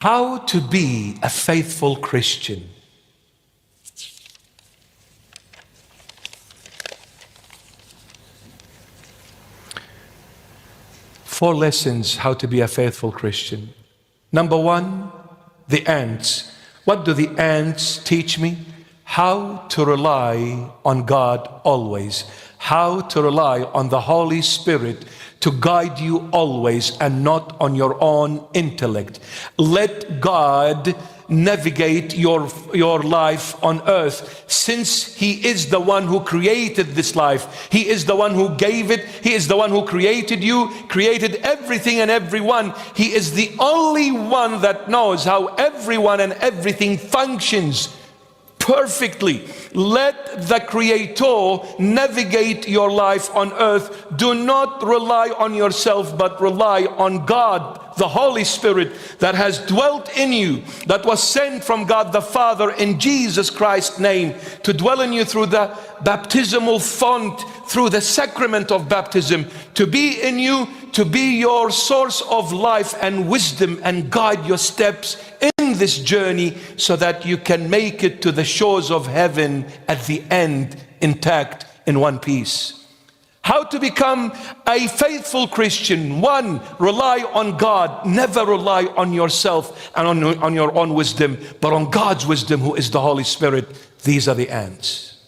How to be a faithful Christian. Four lessons how to be a faithful Christian. Number one, the ants. What do the ants teach me? How to rely on God always. How to rely on the Holy Spirit to guide you always and not on your own intellect. Let God navigate your life on earth, since He is the one who created this life. He is the one who gave it. He is the one who created you, created everything and everyone. He is the only one that knows how everyone and everything functions perfectly. Let the Creator navigate your life on earth. Do not rely on yourself, but rely on God, the Holy Spirit that has dwelt in you, that was sent from God the Father in Jesus Christ's name to dwell in you through the baptismal font, through the sacrament of baptism, to be in you, to be your source of life and wisdom and guide your steps in this journey so that you can make it to the shores of heaven at the end, intact, in one piece. How to become a faithful Christian? One, rely on God. Never rely on yourself and on your own wisdom, but on God's wisdom, who is the Holy Spirit. These are the ants.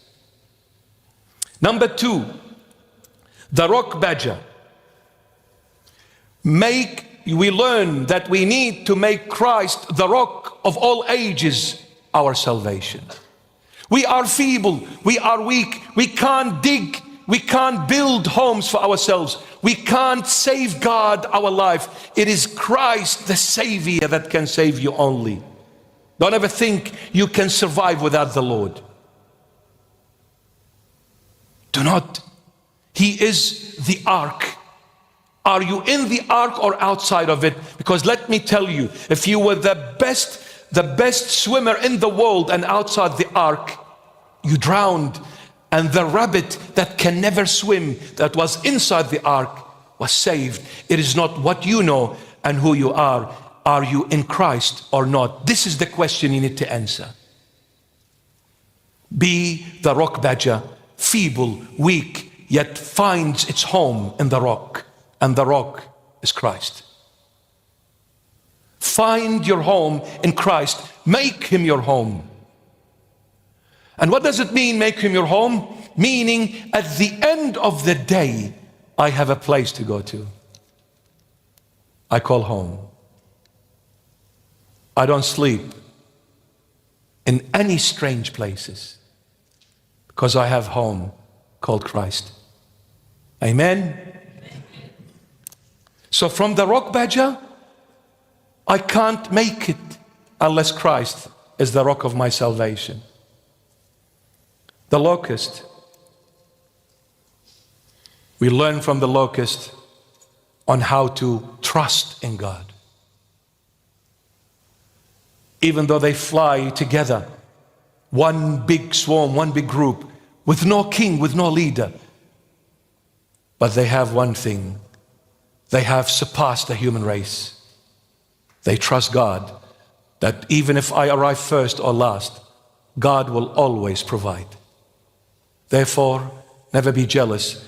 Number two, the rock badger. We learn that we need to make Christ, the rock of all ages, our salvation. We are feeble, we are weak, we can't dig, we can't build homes for ourselves, we can't safeguard our life. It is Christ, the Savior, that can save you only. Don't ever think you can survive without the Lord. Do not. He is the ark. Are you in the ark or outside of it? Because let me tell you, if you were the best swimmer in the world and outside the ark, you drowned. And the rabbit that can never swim, that was inside the ark, was saved. It is not what you know and who you are. Are you in Christ or not? This is the question you need to answer. Be the rock badger, feeble, weak, yet finds its home in the rock. And the rock is Christ. Find your home in Christ. Make Him your home. And what does it mean, make Him your home? Meaning, at the end of the day, I have a place to go to. I call home. I don't sleep in any strange places, because I have home called Christ. Amen? So from the rock badger, I can't make it unless Christ is the rock of my salvation. The locust. We learn from the locust on how to trust in God. Even though they fly together, one big swarm, one big group, with no king, with no leader, but they have one thing. They have surpassed the human race. They trust God, that even if I arrive first or last, God will always provide. Therefore, never be jealous,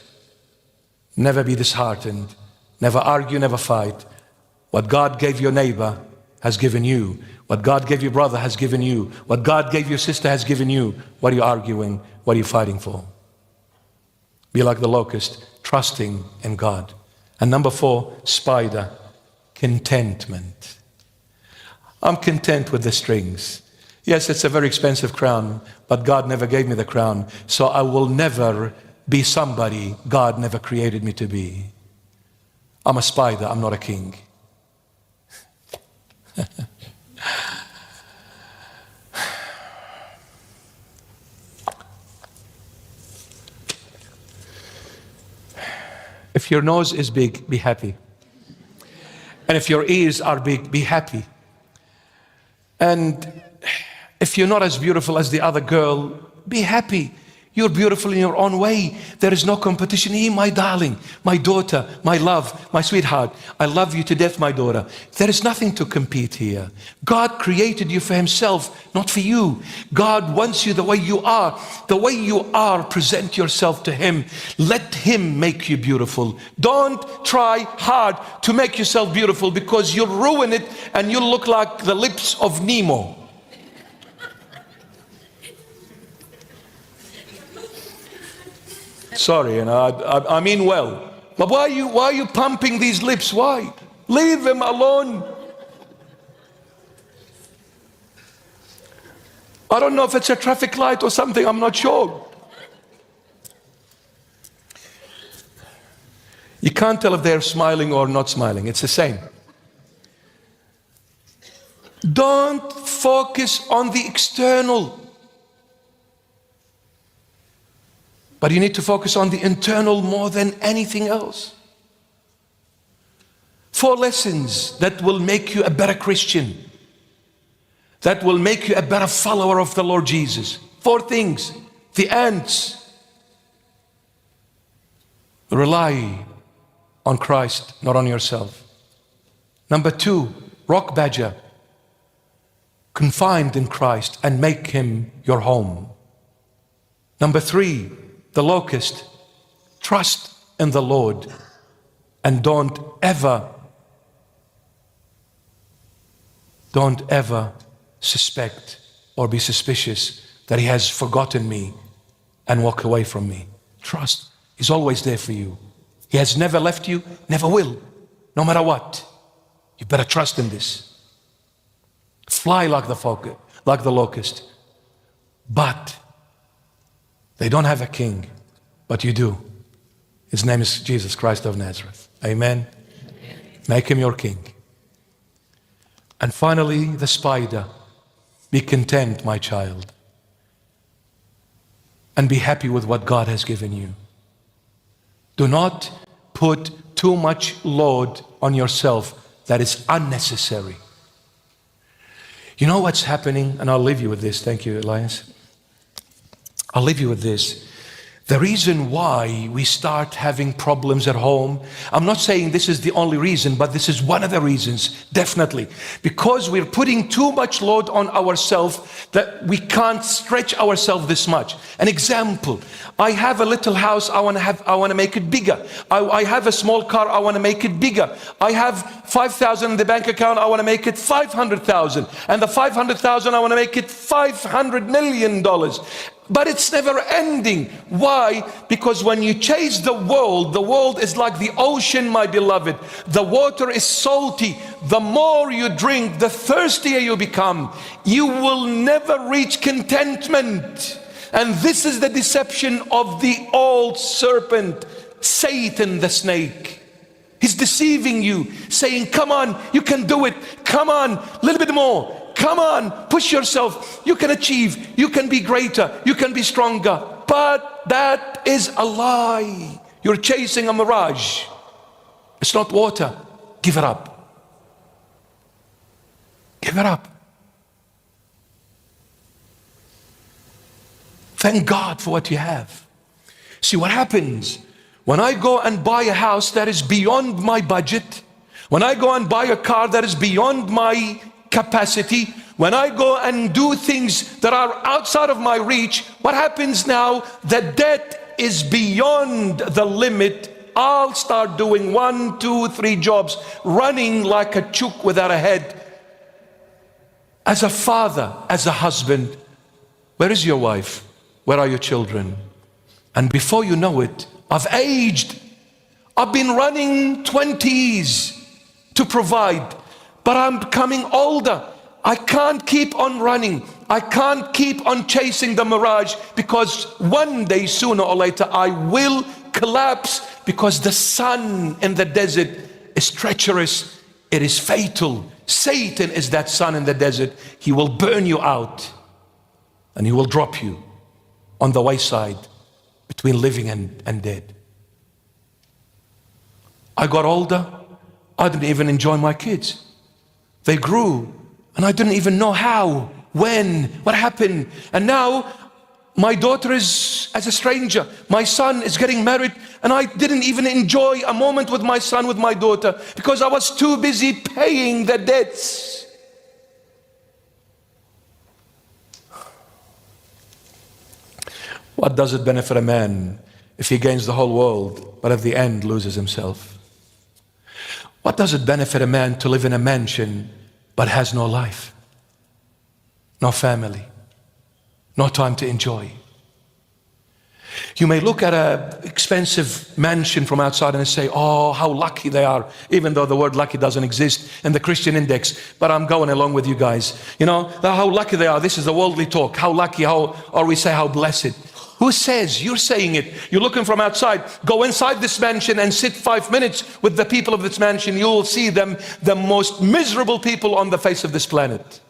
never be disheartened, never argue, never fight. What God gave your neighbor has given you. What God gave your brother has given you. What God gave your sister has given you. What are you arguing? What are you fighting for? Be like the locust, trusting in God. And number four, spider, contentment. I'm content with the strings. Yes, it's a very expensive crown, but God never gave me the crown, so I will never be somebody God never created me to be. I'm a spider, I'm not a king. If your nose is big, be happy. And if your ears are big, be happy. And if you're not as beautiful as the other girl, be happy. You're beautiful in your own way. There is no competition here, my darling, my daughter, my love, my sweetheart. I love you to death, my daughter. There is nothing to compete here. God created you for himself, not for you. God wants you the way you are. The way you are, present yourself to him. Let him make you beautiful. Don't try hard to make yourself beautiful, because you'll ruin it and you'll look like the lips of Nemo. Sorry, I mean well. But why are you pumping these lips? Why? Leave them alone. I don't know if it's a traffic light or something, I'm not sure. You can't tell if they're smiling or not smiling. It's the same. Don't focus on the external. But you need to focus on the internal more than anything else. 4 lessons that will make you a better Christian, that will make you a better follower of the Lord Jesus. 4 things. The ants. Rely on Christ, not on yourself. Number 2, rock badger. Confined in Christ and make him your home. Number 3, the locust. Trust in the Lord and don't ever suspect or be suspicious that he has forgotten me and walk away from me. Trust. He's always there for you. He has never left you, never will, no matter what. You better trust in this. Fly like the locust. But they don't have a king, but you do. His name is Jesus Christ of Nazareth. Amen. Make him your king. And finally, the spider. Be content, my child, and be happy with what God has given you. Do not put too much load on yourself that is unnecessary. You know what's happening? And I'll leave you with this. Thank you, Elias. I'll leave you with this. The reason why we start having problems at home, I'm not saying this is the only reason, but this is one of the reasons, definitely. Because we're putting too much load on ourselves that we can't stretch ourselves this much. An example, I have a little house, I want to make it bigger. I have a small car, I want to make it bigger. I have 5,000 in the bank account, I want to make it 500,000. And the 500,000, I want to make it $500 million. But it's never ending. Why? Because when you chase the world is like the ocean, my beloved. The water is salty. The more you drink, the thirstier you become. You will never reach contentment. And this is the deception of the old serpent, Satan the snake. He's deceiving you, saying, come on, you can do it. Come on, a little bit more. Come on, push yourself. You can achieve. You can be greater. You can be stronger. But that is a lie. You're chasing a mirage. It's not water. Give it up. Give it up. Thank God for what you have. See what happens when I go and buy a house that is beyond my budget, when I go and buy a car that is beyond my capacity, when I go and do things that are outside of my reach, what happens now? The debt is beyond the limit. I'll start doing 1, 2, 3 jobs, running like a chook without a head. As a father, as a husband, where is your wife? Where are your children? And before you know it, I've aged. I've been running 20s to provide, but I'm becoming older. I can't keep on running. I can't keep on chasing the mirage, because one day, sooner or later, I will collapse, because the sun in the desert is treacherous. It is fatal. Satan is that sun in the desert. He will burn you out and he will drop you on the wayside between living and dead. I got older. I didn't even enjoy my kids. They grew and I didn't even know how, when, what happened. And now my daughter is as a stranger. My son is getting married, and I didn't even enjoy a moment with my son, with my daughter, because I was too busy paying the debts. What does it benefit a man if he gains the whole world, but at the end loses himself? What does it benefit a man to live in a mansion, but has no life, no family, no time to enjoy? You may look at an expensive mansion from outside and say, oh, how lucky they are, even though the word lucky doesn't exist in the Christian index, but I'm going along with you guys. You know, how lucky they are. This is the worldly talk. How lucky, or we say how blessed. Who says? You're saying it. You're looking from outside. Go inside this mansion and sit 5 minutes with the people of this mansion. You will see them the most miserable people on the face of this planet.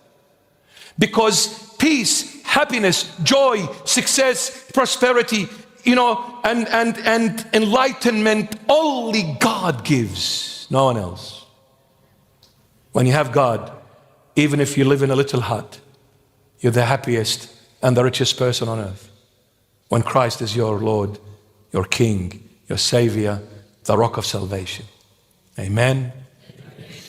Because peace, happiness, joy, success, prosperity, you know, and enlightenment, only God gives, no one else. When you have God, even if you live in a little hut, you're the happiest and the richest person on earth. When Christ is your Lord, your King, your Savior, the rock of salvation. Amen.